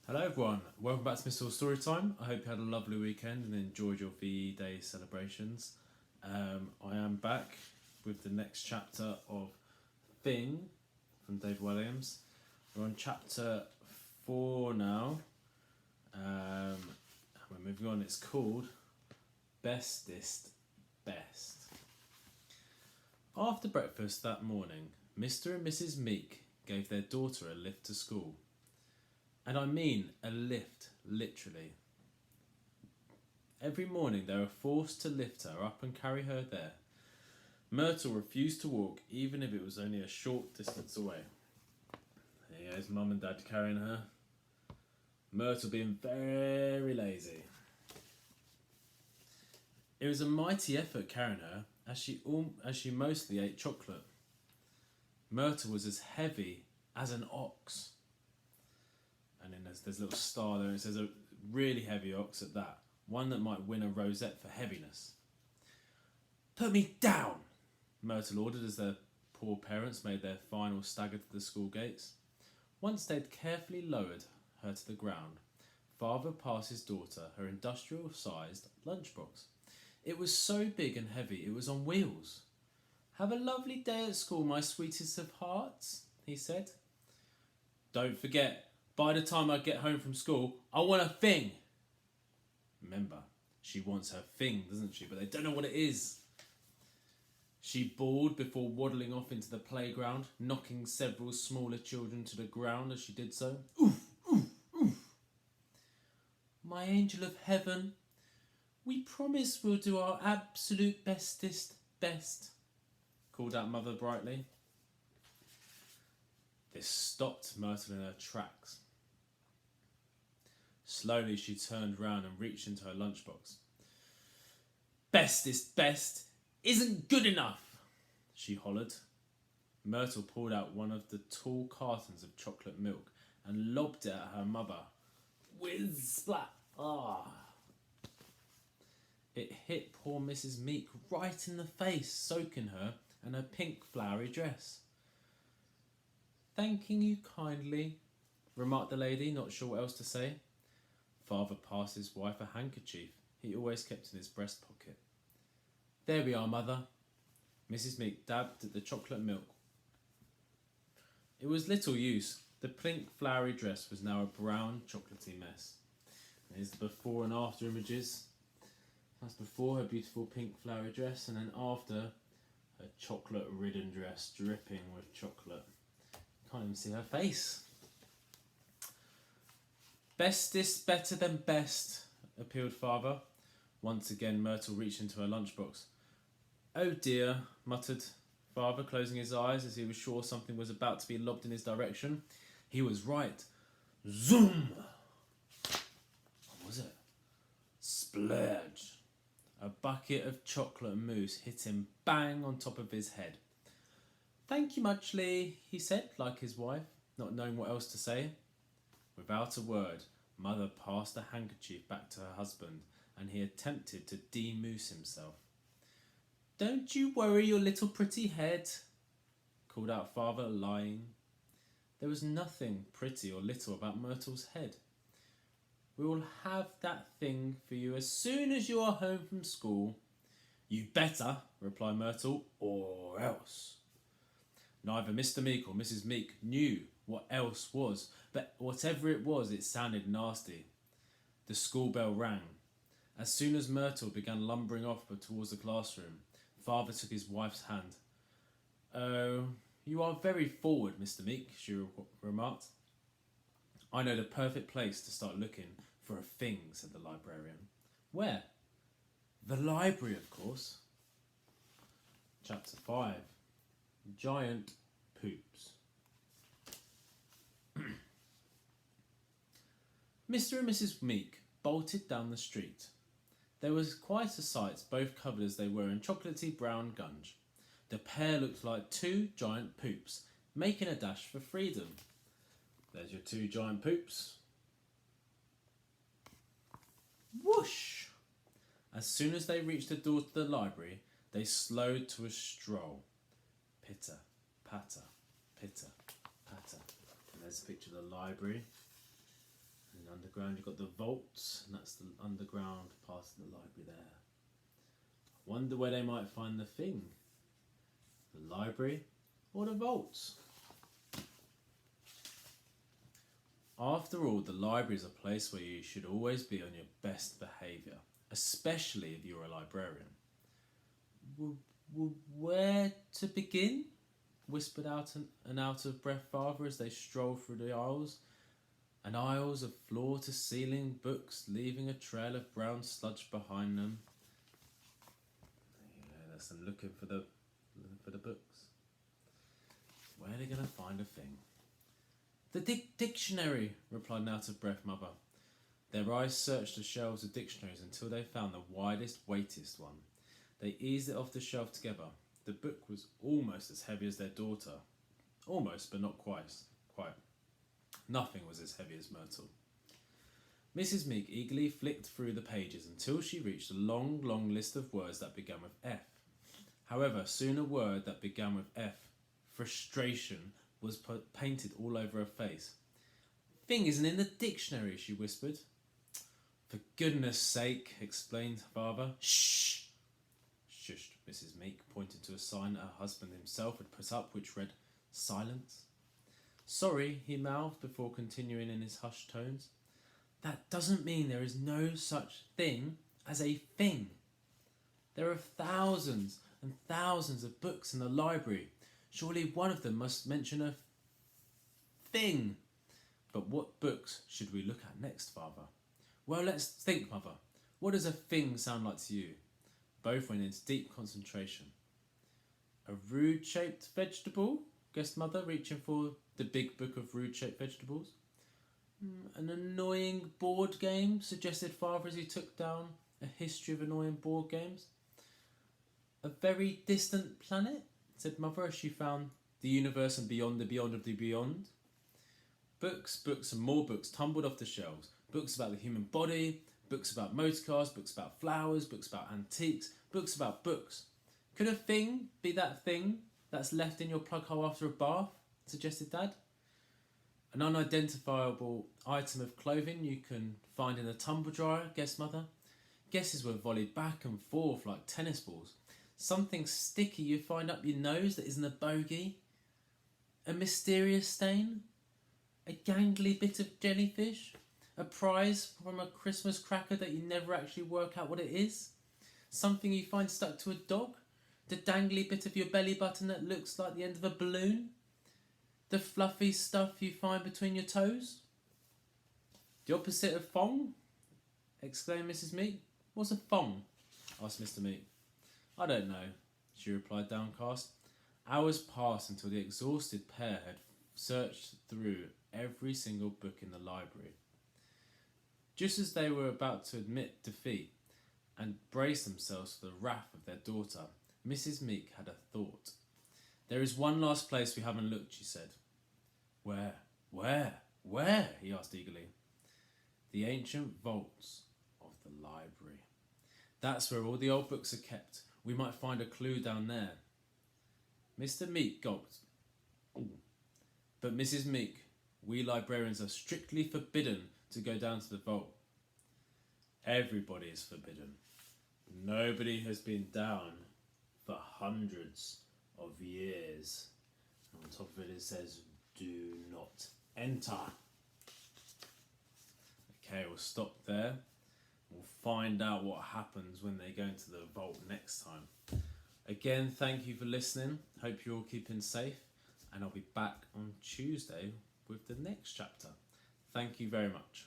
Hello everyone, welcome back to Mr. Storytime. I hope you had a lovely weekend and enjoyed your VE Day celebrations. I am back with the next chapter of Thing from Dave Williams. We're on chapter 4 now. And we're moving on. It's called Bestest Best. After breakfast that morning, Mr. and Mrs. Meek gave their daughter a lift to school. And I mean a lift, literally. Every morning they were forced to lift her up and carry her there. Myrtle refused to walk, even if it was only a short distance away. There goes Mum and Dad carrying her. Myrtle being very lazy. It was a mighty effort carrying her, as she mostly ate chocolate. Myrtle was as heavy as an ox. And then there's a little star there, and it says a really heavy ox at that. One that might win a rosette for heaviness. "Put me down," Myrtle ordered as their poor parents made their final stagger to the school gates. Once they'd carefully lowered her to the ground, Father passed his daughter her industrial-sized lunchbox. It was so big and heavy it was on wheels. "Have a lovely day at school, my sweetest of hearts," he said. "Don't forget, by the time I get home from school, I want a thing." Remember, she wants her thing, doesn't she? But they don't know what it is. She bawled before waddling off into the playground, knocking several smaller children to the ground as she did so. "Oof, oof, oof." "My angel of heaven, we promise we'll do our absolute bestest best," called out Mother brightly. This stopped Myrtle in her tracks. Slowly she turned round and reached into her lunchbox. "Bestest best isn't good enough," she hollered. Myrtle pulled out one of the tall cartons of chocolate milk and lobbed it at her mother. Whiz splat! Ah! It hit poor Mrs. Meek right in the face, soaking her and her pink flowery dress. "Thanking you kindly," remarked the lady, not sure what else to say. Father passed his wife a handkerchief he always kept in his breast pocket. "There we are, Mother." Mrs. Meek dabbed at the chocolate milk. It was little use. The pink flowery dress was now a brown chocolatey mess. Here's the before and after images. That's before her beautiful pink flowery dress, and then after her chocolate-ridden dress dripping with chocolate. Can't even see her face. "Bestest better than best," appealed Father. Once again Myrtle reached into her lunchbox. "Oh dear," muttered Father, closing his eyes as he was sure something was about to be lobbed in his direction. He was right. Zoom! What was it? Splurge! A bucket of chocolate mousse hit him bang on top of his head. "Thank you muchly," he said, like his wife, not knowing what else to say. Without a word, Mother passed the handkerchief back to her husband, and he attempted to demousse himself. "Don't you worry your little pretty head," called out Father, lying. There was nothing pretty or little about Myrtle's head. "We will have that thing for you as soon as you are home from school." "You better," replied Myrtle, "or else." Neither Mr. Meek or Mrs. Meek knew what else was, but whatever it was, it sounded nasty. The school bell rang. As soon as Myrtle began lumbering off towards the classroom, Father took his wife's hand. "Oh, you are very forward, Mr. Meek," she remarked. "I know the perfect place to start looking for a thing," said the librarian. "Where?" "The library, of course." Chapter 5. Giant Poops. Mr. and Mrs. Meek bolted down the street. There was quite a sight, both covered as they were in chocolatey brown gunge. The pair looked like two giant poops, making a dash for freedom. There's your two giant poops. Whoosh! As soon as they reached the door to the library, they slowed to a stroll. Pitter, patter, pitter, patter. And there's a picture of the library. underground, you've got the vaults, and that's the underground part of the library there. I wonder where they might find the thing. The library or the vaults? After all, the library is a place where you should always be on your best behaviour, especially if you're a librarian. Where to begin? Whispered out an out-of-breath father as they strolled through the aisles, and aisles of floor-to-ceiling books, leaving a trail of brown sludge behind them. Yeah, that's them looking for the books. Where are they going to find a thing? The dictionary, replied an out-of-breath mother. Their eyes searched the shelves of dictionaries until they found the widest, weightiest one. They eased it off the shelf together. The book was almost as heavy as their daughter. Almost, but not quite. Nothing was as heavy as Myrtle. Mrs. Meek eagerly flicked through the pages until she reached a long, long list of words that began with F. However, soon a word that began with F, frustration, was painted all over her face. Thing isn't in the dictionary, she whispered. For goodness sake, explained father. Shh! Shushed Mrs. Meek, pointing to a sign that her husband himself had put up which read, Silence. Sorry, he mouthed before continuing in his hushed tones. That doesn't mean there is no such thing as a thing. There are thousands and thousands of books in the library. Surely one of them must mention a thing. But what books should we look at next, father? Well, let's think, mother. What does a thing sound like to you? Both went into deep concentration. A rude-shaped vegetable? Guessed mother, reaching for the big book of rude-shaped vegetables. An annoying board game? Suggested father as he took down a history of annoying board games. A very distant planet? Said mother as she found the universe and beyond the beyond of the beyond. Books, books and more books tumbled off the shelves. Books about the human body, books about motor cars, books about flowers, books about antiques, books about books. Could a thing be that thing that's left in your plug hole after a bath? Suggested Dad. An unidentifiable item of clothing you can find in a tumble dryer, guessed Mother. Guesses were volleyed back and forth like tennis balls. Something sticky you find up your nose that isn't a bogey. A mysterious stain. A gangly bit of jellyfish. A prize from a Christmas cracker that you never actually work out what it is. Something you find stuck to a dog. The dangly bit of your belly button that looks like the end of a balloon. The fluffy stuff you find between your toes. The opposite of thong? Exclaimed Mrs. Meek. What's a thong? Asked Mr. Meek. I don't know, she replied downcast. Hours passed until the exhausted pair had searched through every single book in the library. Just as they were about to admit defeat and brace themselves for the wrath of their daughter, Mrs. Meek had a thought. There is one last place we haven't looked, she said. Where? Where? He asked eagerly. The ancient vaults of the library. That's where all the old books are kept. We might find a clue down there. Mr. Meek gulped. But Mrs. Meek, we librarians are strictly forbidden to go down to the vault. Everybody is forbidden. Nobody has been down for hundreds of years. On top of it says, do not enter. Okay, we'll stop there. We'll find out what happens when they go into the vault next time. Again, thank you for listening. Hope you're all keeping safe. And I'll be back on Tuesday with the next chapter. Thank you very much.